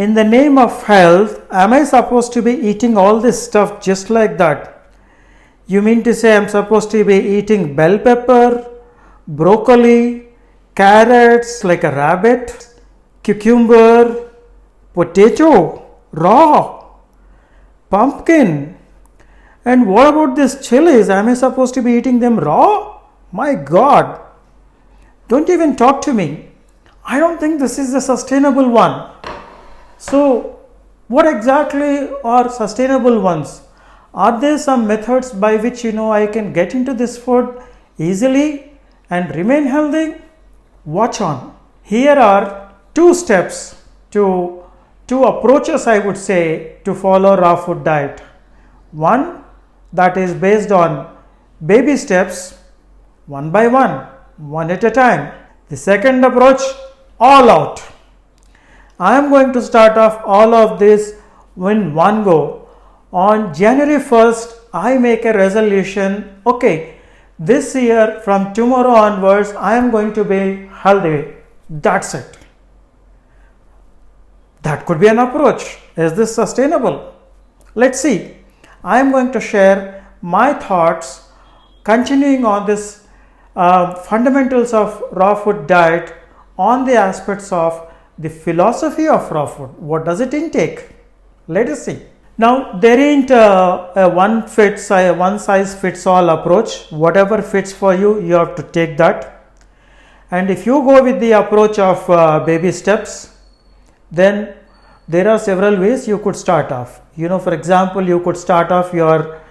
In the name of health, am I supposed to be eating all this stuff just like that? You mean to say I'm supposed to be eating bell pepper, broccoli, carrots like a rabbit, cucumber, potato, raw, pumpkin, and what about these chilies? Am I supposed to be eating them raw? My God, don't even talk to me. I don't think this is the sustainable one. So, what exactly are sustainable ones? Are there some methods by which I can get into this food easily and remain healthy? Watch on. Here are two steps to two approaches, I would say, to follow raw food diet. One that is based on baby steps, one by one at a time. The second approach, all out. I am going to start off all of this in one go. On January 1st, I make a resolution, okay, this year from tomorrow onwards, I am going to be healthy. That's it. That could be an approach. Is this sustainable? Let's see. I am going to share my thoughts continuing on this fundamentals of raw food diet on the aspects of the philosophy of raw food. What does it intake? Let us see. Now, there ain't a one size fits all approach. Whatever fits for you, you have to take that. And if you go with the approach of baby steps, then there are several ways you could start off. For example, you could start off your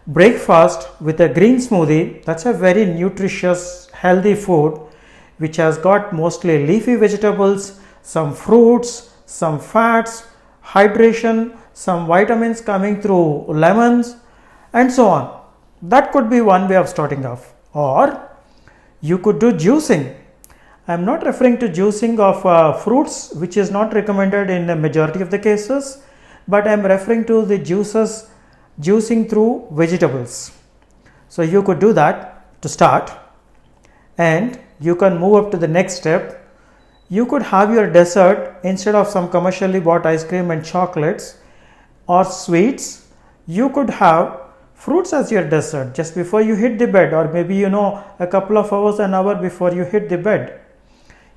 breakfast with a green smoothie. That's a very nutritious, healthy food which has got mostly leafy vegetables, some fruits, some fats, hydration, some vitamins coming through lemons, and so on. That could be one way of starting off. Or you could do juicing. I am not referring to juicing of fruits, which is not recommended in the majority of the cases, but I am referring to the juicing through vegetables. So you could do that to start, and you can move up to the next step. You could have your dessert instead of some commercially bought ice cream and chocolates or sweets. You could have fruits as your dessert just before you hit the bed, or maybe a couple of hours, an hour before you hit the bed.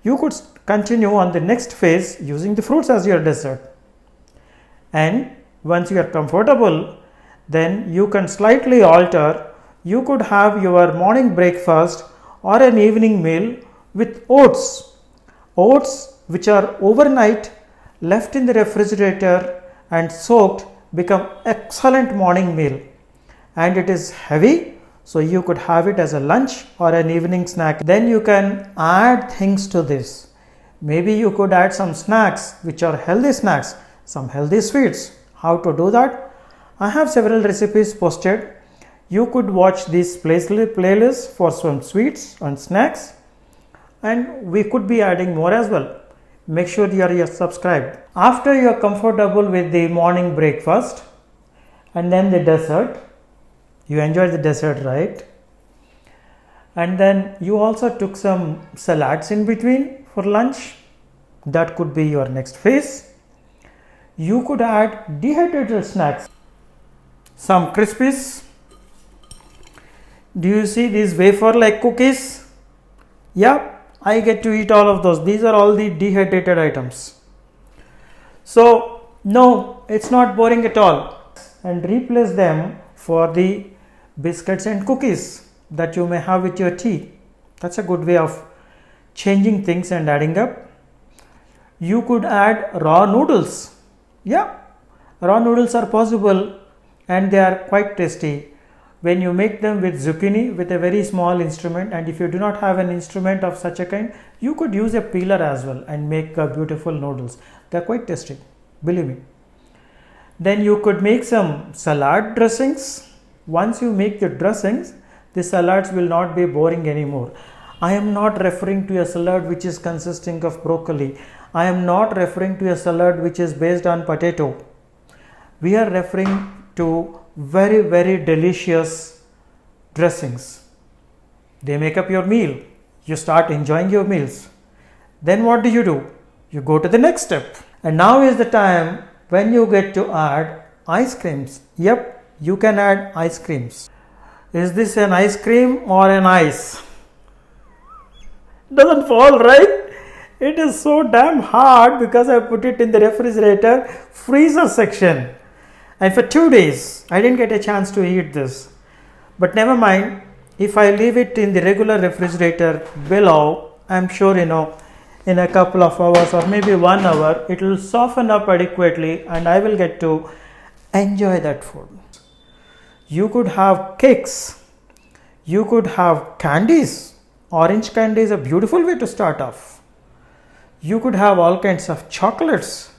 You could continue on the next phase using the fruits as your dessert. And once you are comfortable, then you can slightly alter. You could have your morning breakfast or an evening meal with oats. Oats which are overnight left in the refrigerator and soaked become excellent morning meal, and it is heavy, so you could have it as a lunch or an evening snack. Then you can add things to this. Maybe you could add some snacks which are healthy snacks, some healthy sweets. How to do that? I have several recipes posted. You could watch these playlists for some sweets and snacks, and we could be adding more as well. Make sure you are subscribed. After you are comfortable with the morning breakfast and then the dessert, you enjoyed the dessert, right? And then you also took some salads in between for lunch. That could be your next phase. You could add dehydrated snacks, some Crispies. Do you see these wafer like cookies? Yeah, I get to eat all of those. These are all the dehydrated items. So no, it's not boring at all. And replace them for the biscuits and cookies that you may have with your tea. That's a good way of changing things and adding up. You could add raw noodles. Yeah, raw noodles are possible and they are quite tasty when you make them with zucchini with a very small instrument. And if you do not have an instrument of such a kind, you could use a peeler as well and make beautiful noodles. They are quite tasty, believe me. Then you could make some salad dressings. Once you make the dressings, the salads will not be boring anymore. I am not referring to a salad which is consisting of broccoli. I am not referring to a salad which is based on potato. We are referring to very, very delicious dressings. They make up your meal. You start enjoying your meals. Then what do? You go to the next step. And now is the time when you get to add ice creams. Yep, you can add ice creams. Is this an ice cream or an ice? Doesn't fall, right? It is so damn hard because I put it in the refrigerator freezer section. And for 2 days, I didn't get a chance to eat this. But never mind, if I leave it in the regular refrigerator below, I'm sure, in a couple of hours or maybe 1 hour, it will soften up adequately and I will get to enjoy that food. You could have cakes, you could have candies. Orange candy is a beautiful way to start off. You could have all kinds of chocolates.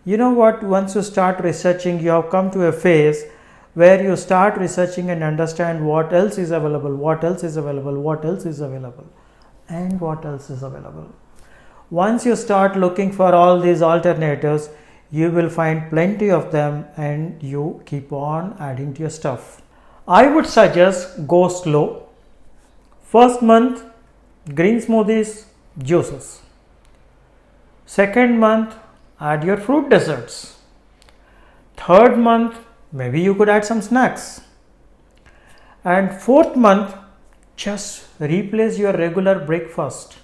You know what? Once you start researching, you have come to a phase where you start researching and understand what else is available, what else is available, what else is available, and what else is available. Once you start looking for all these alternatives, you will find plenty of them and you keep on adding to your stuff. I would suggest go slow. First month, green smoothies, juices. Second month, add your fruit desserts. Third month, maybe you could add some snacks. And fourth month, just replace your regular breakfast.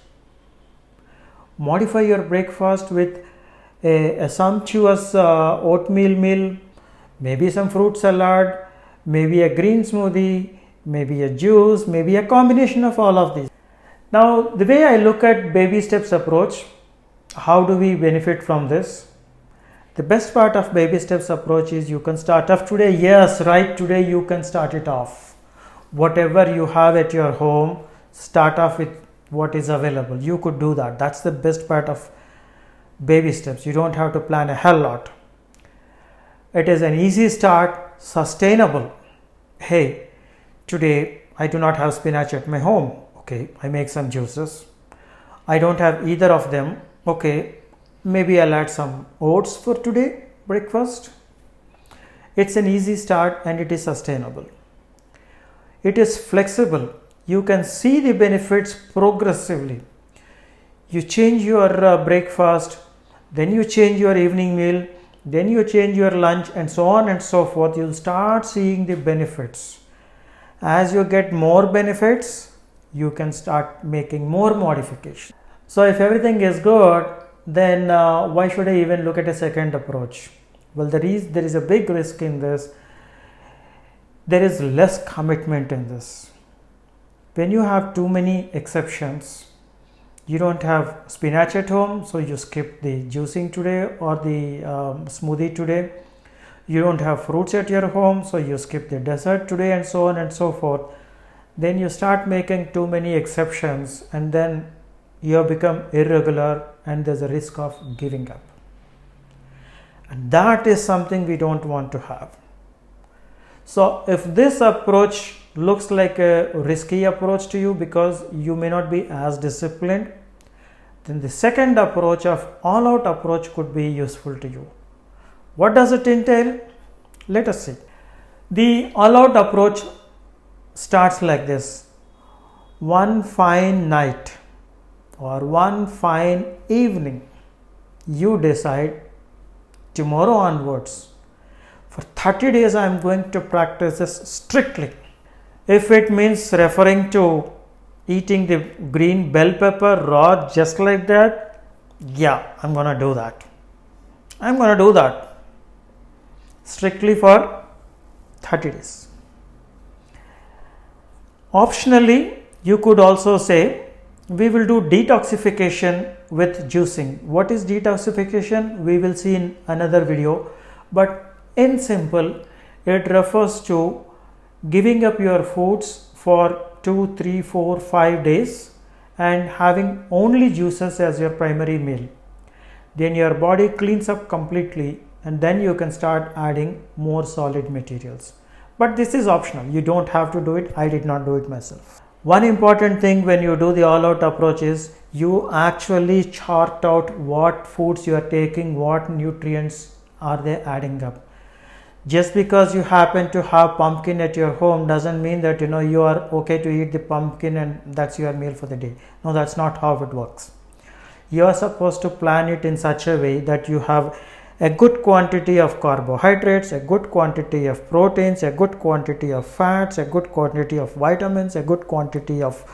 Modify your breakfast with a sumptuous oatmeal meal, maybe some fruit salad, maybe a green smoothie, maybe a juice, maybe a combination of all of these. Now, the way I look at baby steps approach, how do we benefit from this? The best part of baby steps approach is you can start off today. Yes, right, today you can start it off. Whatever you have at your home, start off with what is available. You could do that. That's the best part of baby steps. You don't have to plan a hell lot. It is an easy start, sustainable. Hey, today I do not have spinach at my home. Okay, I make some juices. I don't have either of them. Okay, maybe I'll add some oats for today breakfast. It's an easy start and it is sustainable. It is flexible. You can see the benefits progressively. You change your breakfast, then you change your evening meal, then you change your lunch, and so on and so forth. You'll start seeing the benefits. As you get more benefits, you can start making more modifications. So if everything is good, then why should I even look at a second approach? Well, there is a big risk in this. There is less commitment in this. When you have too many exceptions, you don't have spinach at home, so you skip the juicing today or the smoothie today. You don't have fruits at your home, so you skip the dessert today, and so on and so forth. Then you start making too many exceptions and then you have become irregular and there's a risk of giving up. And that is something we don't want to have. So if this approach looks like a risky approach to you because you may not be as disciplined, then the second approach of all-out approach could be useful to you. What does it entail? Let us see. The all-out approach starts like this. One fine night or one fine evening, you decide tomorrow onwards, for 30 days I am going to practice this strictly. If it means referring to eating the green bell pepper raw just like that, yeah, I'm going to do that. I'm going to do that strictly for 30 days. Optionally, you could also say, we will do detoxification with juicing. What is detoxification? We will see in another video. But in simple, it refers to giving up your foods for 2, 3, 4, 5 days and having only juices as your primary meal. Then your body cleans up completely and then you can start adding more solid materials. But this is optional. You don't have to do it. I did not do it myself. One important thing when you do the all-out approach is you actually chart out what foods you are taking, what nutrients are they adding up. Just because you happen to have pumpkin at your home doesn't mean that you are okay to eat the pumpkin and that's your meal for the day. No, that's not how it works. You are supposed to plan it in such a way that you have a good quantity of carbohydrates, a good quantity of proteins, a good quantity of fats, a good quantity of vitamins, a good quantity of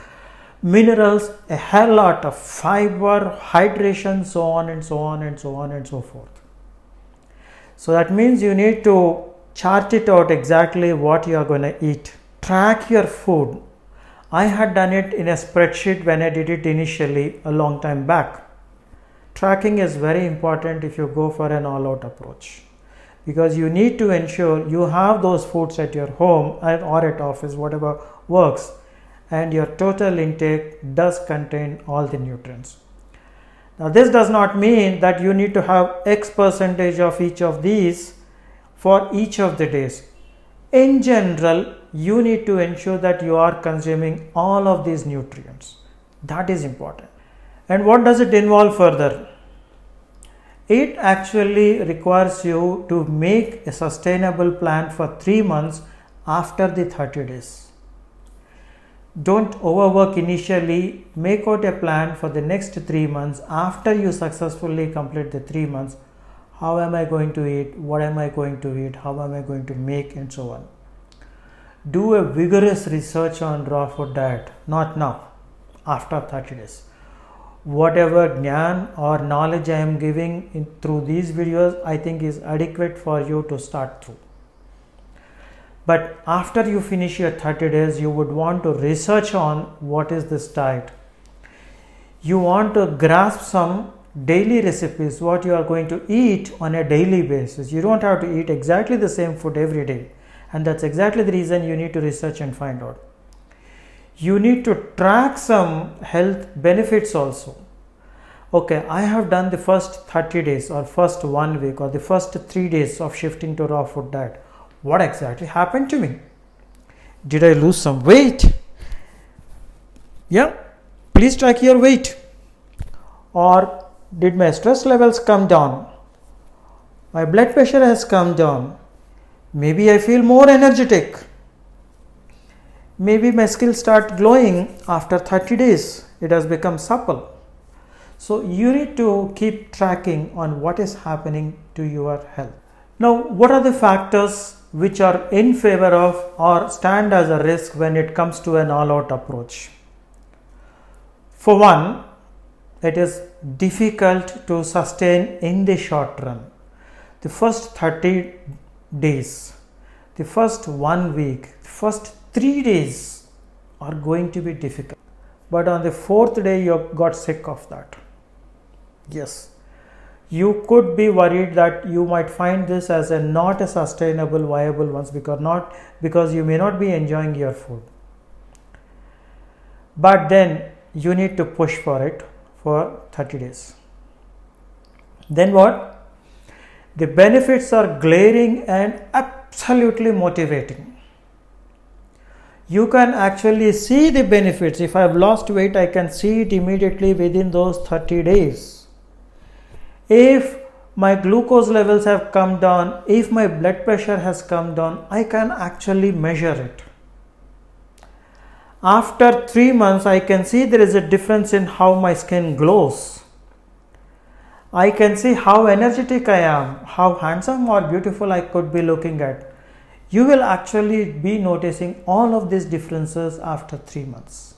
minerals, a hell lot of fiber, hydration, so on and so on and so on and so forth. So that means you need to chart it out exactly what you are going to eat. Track your food. I had done it in a spreadsheet when I did it initially a long time back. Tracking is very important if you go for an all-out approach, because you need to ensure you have those foods at your home or at office, whatever works, and your total intake does contain all the nutrients. Now this does not mean that you need to have X percentage of each of these for each of the days. In general, you need to ensure that you are consuming all of these nutrients. That is important. And what does it involve further? It actually requires you to make a sustainable plan for 3 months after the 30 days. Don't overwork initially. Make out a plan for the next 3 months. After you successfully complete the 3 months, how am I going to eat? What am I going to eat? How am I going to make? And so on. Do a vigorous research on raw food diet. Not now, after 30 days. Whatever jnana or knowledge I am giving through these videos, I think is adequate for you to start through. But after you finish your 30 days, you would want to research on what is this diet. You want to grasp some daily recipes, what you are going to eat on a daily basis. You don't have to eat exactly the same food every day. And that's exactly the reason you need to research and find out. You need to track some health benefits also. Okay, I have done the first 30 days or first 1 week or the first 3 days of shifting to raw food diet. What exactly happened to me? Did I lose some weight? Yeah, please track your weight. Or did my stress levels come down? My blood pressure has come down. Maybe I feel more energetic. Maybe my skills start glowing after 30 days. It has become supple. So you need to keep tracking on what is happening to your health. Now, what are the factors which are in favor of or stand as a risk when it comes to an all-out approach? For one, it is difficult to sustain in the short run. The first 30 days, the first 1 week, the first 3 days are going to be difficult. But on the 4th day, you got sick of that. Yes. You could be worried that you might find this as not a sustainable, viable one because you may not be enjoying your food. But then you need to push for it for 30 days. Then what? The benefits are glaring and absolutely motivating. You can actually see the benefits. If I have lost weight, I can see it immediately within those 30 days. If my glucose levels have come down, if my blood pressure has come down, I can actually measure it. After 3 months, I can see there is a difference in how my skin glows. I can see how energetic I am, how handsome or beautiful I could be looking at. You will actually be noticing all of these differences after 3 months.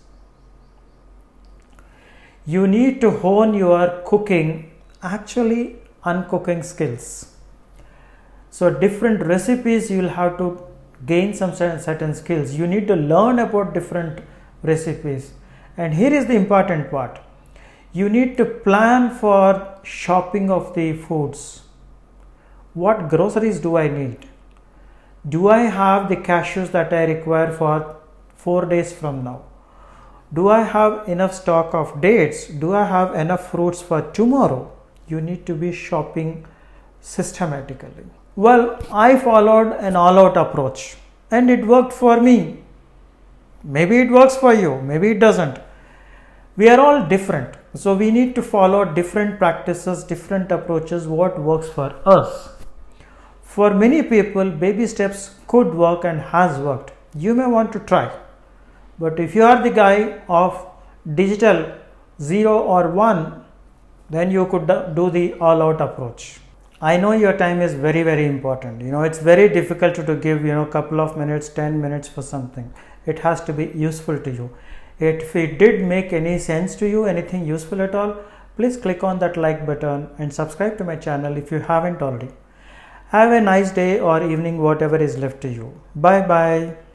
You need to hone your cooking, actually uncooking skills. So different recipes, you will have to gain some certain skills. You need to learn about different recipes. And here is the important part. You need to plan for shopping of the foods. What groceries do I need? Do I have the cashews that I require for 4 days from now? Do I have enough stock of dates? Do I have enough fruits for tomorrow? You need to be shopping systematically. Well, I followed an all-out approach and it worked for me. Maybe it works for you, maybe it doesn't. We are all different. So we need to follow different practices, different approaches, what works for us. For many people, baby steps could work and has worked. You may want to try. But if you are the guy of digital 0 or 1, then you could do the all out approach. I know your time is very, very important. It's very difficult to give, couple of minutes, 10 minutes for something. It has to be useful to you. If it did make any sense to you, anything useful at all, please click on that like button and subscribe to my channel if you haven't already. Have a nice day or evening, whatever is left to you. Bye bye.